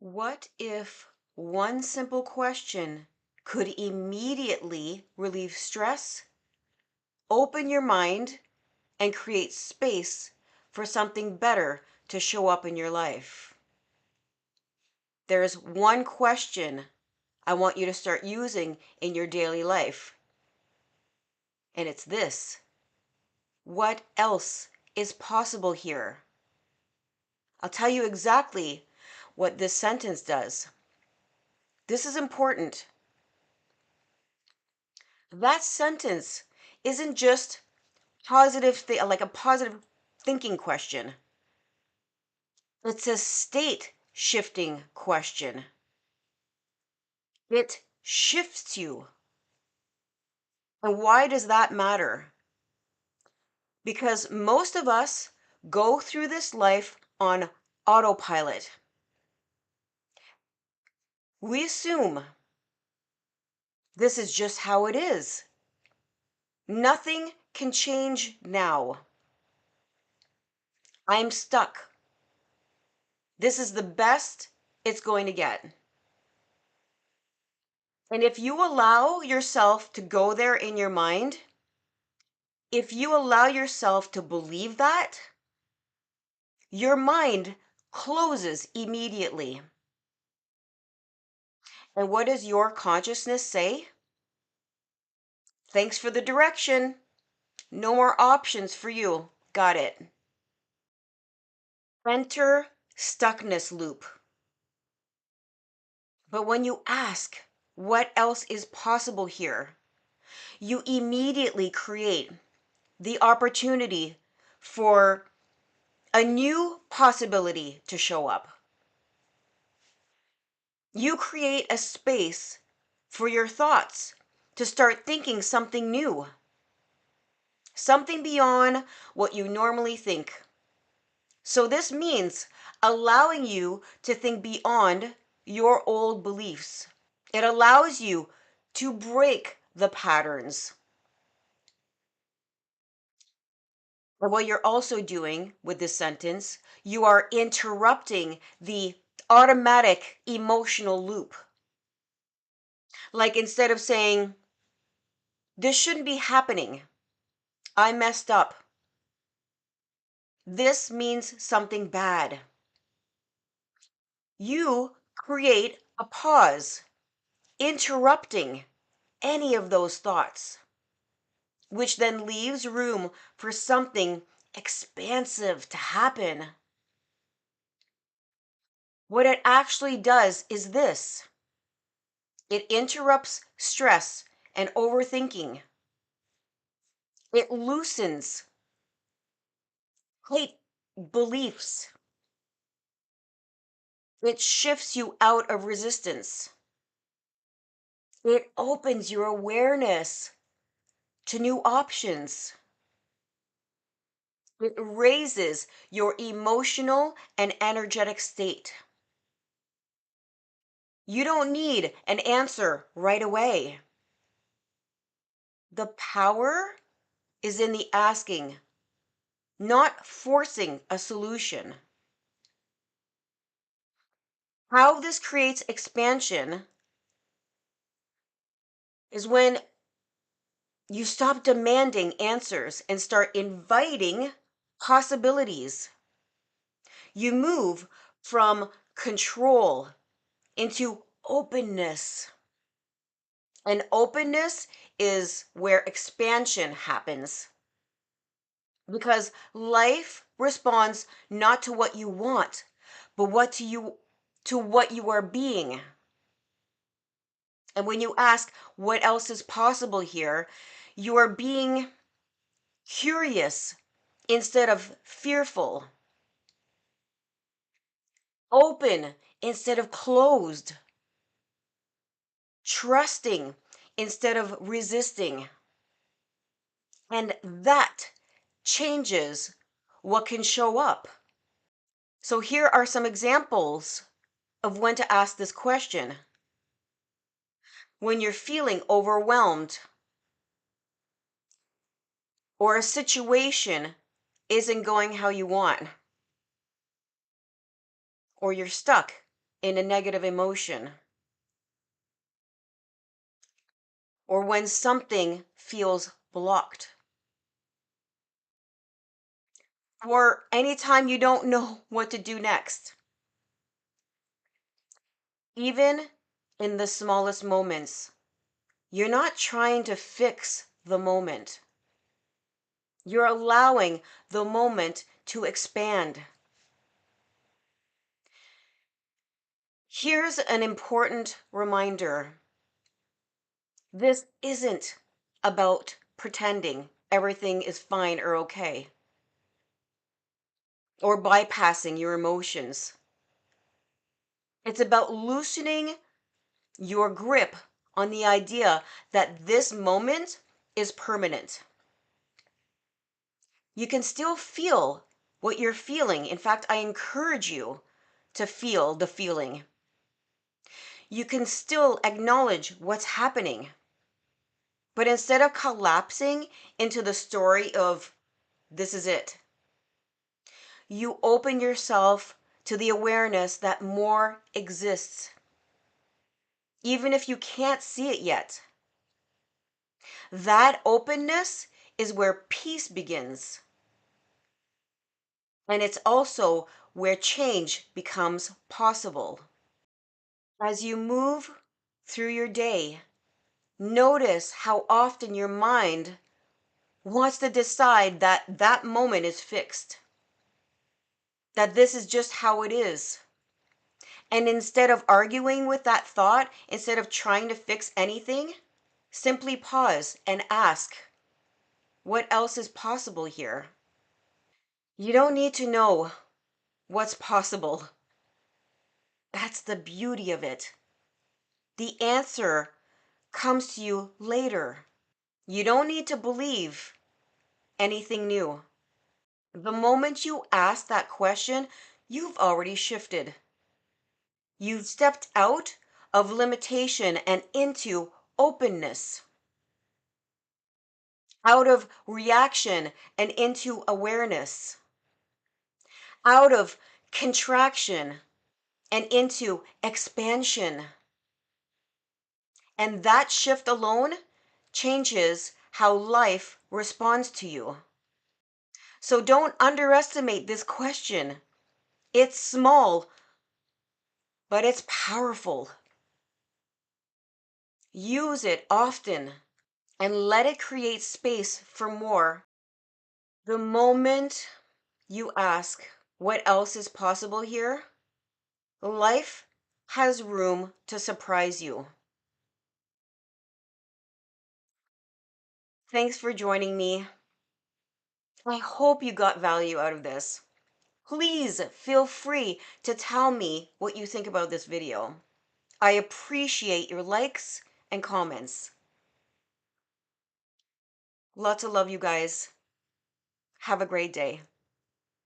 What if one simple question could immediately relieve stress, open your mind, and create space for something better to show up in your life? There's one question I want you to start using in your daily life, and it's this: what else is possible here? I'll tell you exactly what this sentence does. This is important. That sentence isn't just like a positive thinking question. It's a state shifting question. It shifts you. And why does that matter? Because most of us go through this life on autopilot. We assume this is just how it is. Nothing can change now. I'm stuck. This is the best it's going to get. And if you allow yourself to go there in your mind, if you allow yourself to believe that, your mind closes immediately. And what does your consciousness say? Thanks for the direction. No more options for you. Got it. Enter stuckness loop. But when you ask, what else is possible here? You immediately create the opportunity for a new possibility to show up. You create a space for your thoughts to start thinking something new, something beyond what you normally think. So, this means allowing you to think beyond your old beliefs. It allows you to break the patterns. And what you're also doing with this sentence, you are interrupting the automatic emotional loop. Like instead of saying, this shouldn't be happening, I messed up, this means something bad. You create a pause, interrupting any of those thoughts, which then leaves room for something expansive to happen. What it actually does is this: it interrupts stress and overthinking, it loosens hate beliefs, it shifts you out of resistance, it opens your awareness to new options. It raises your emotional and energetic state. You don't need an answer right away. The power is in the asking, not forcing a solution. How this creates expansion is when you stop demanding answers and start inviting possibilities. You move from control into openness. And openness is where expansion happens because life responds not to what you want, but what you are being. And when you ask what else is possible here, you are being curious instead of fearful, open instead of closed, trusting instead of resisting. And that changes what can show up. So, here are some examples of when to ask this question. When you're feeling overwhelmed, or a situation isn't going how you want, or you're stuck in a negative emotion, or when something feels blocked, or anytime you don't know what to do next. Even in the smallest moments, you're not trying to fix the moment. You're allowing the moment to expand. Here's an important reminder. This isn't about pretending everything is fine or okay, or bypassing your emotions. It's about loosening your grip on the idea that this moment is permanent. You can still feel what you're feeling. In fact, I encourage you to feel the feeling. You can still acknowledge what's happening. But instead of collapsing into the story of this is it, you open yourself to the awareness that more exists, even if you can't see it yet. That openness is where peace begins. And it's also where change becomes possible. As you move through your day, notice how often your mind wants to decide that that moment is fixed, that this is just how it is. And instead of arguing with that thought, instead of trying to fix anything, simply pause and ask, what else is possible here? You don't need to know what's possible. That's the beauty of it. The answer comes to you later. You don't need to believe anything new. The moment you ask that question, you've already shifted. You've stepped out of limitation and into openness, out of reaction and into awareness, out of contraction and into expansion. And that shift alone changes how life responds to you. So don't underestimate this question. It's small, but it's powerful. Use it often and let it create space for more. The moment you ask, what else is possible here? Life has room to surprise you. Thanks for joining me. I hope you got value out of this. Please feel free to tell me what you think about this video. I appreciate your likes and comments. Lots of love, you guys. Have a great day.